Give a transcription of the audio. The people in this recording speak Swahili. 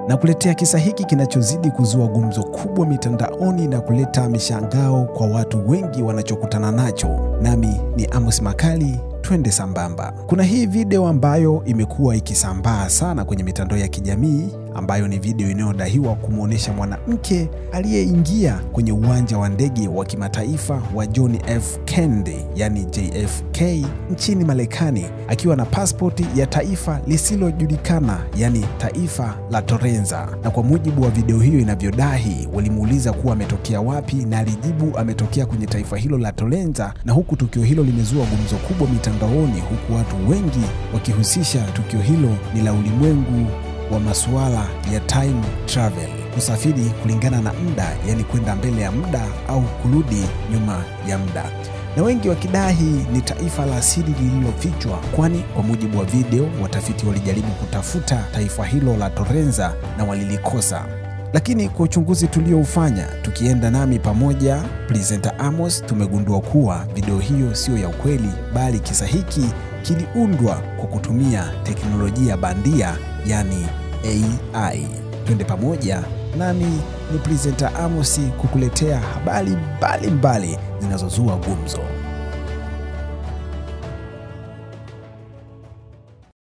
na kuletea kisa hiki kinachozidi kuzua gumzo kubwa mitandaoni na kuleta mishangao kwa watu wengi wanachokutana nacho. Nami ni Amos Makali, twende sambamba. Kuna hii video ambayo imekuwa ikisambaa sana kwenye mitandao ya kijamii, ambayo ni video inayodaiwa kumuonesha mwanamke aliyeingia kwenye uwanja wa ndege wa kimataifa wa John F. Kennedy, yani JFK, nchini Marekani, akiwa na pasipoti ya taifa lisilojulikana, yani taifa la Torenza. Na kwa mujibu wa video hiyo inavyodai, walimuuliza kuwa ametokea wapi, na alijibu ametokea kwenye taifa hilo la Torenza, na huku tukio hilo limezua gumzo kubwa mitandaoni, huku watu wengi wakihusisha tukio hilo ni la ulimwengu wa masuala ya time travel, kusafiri kulingana na muda, yani kwenda mbele ya muda au kurudi nyuma ya muda, na wengi wakidai ni taifa la asili lililofichwa, kwani kwa mujibu wa video watafiti walijaribu kutafuta taifa hilo la Torenza na walilikosa. Lakini kwa uchunguzi tulioufanya, tukienda nami pamoja presenter Amos, tumegundua kuwa video hiyo sio ya ukweli, bali kisa hiki kiliundwa kwa kutumia teknolojia bandia, yani AI. Twende pamoja, nami ni presenter Amos kukuletea habari mbalimbali zinazozua gumzo.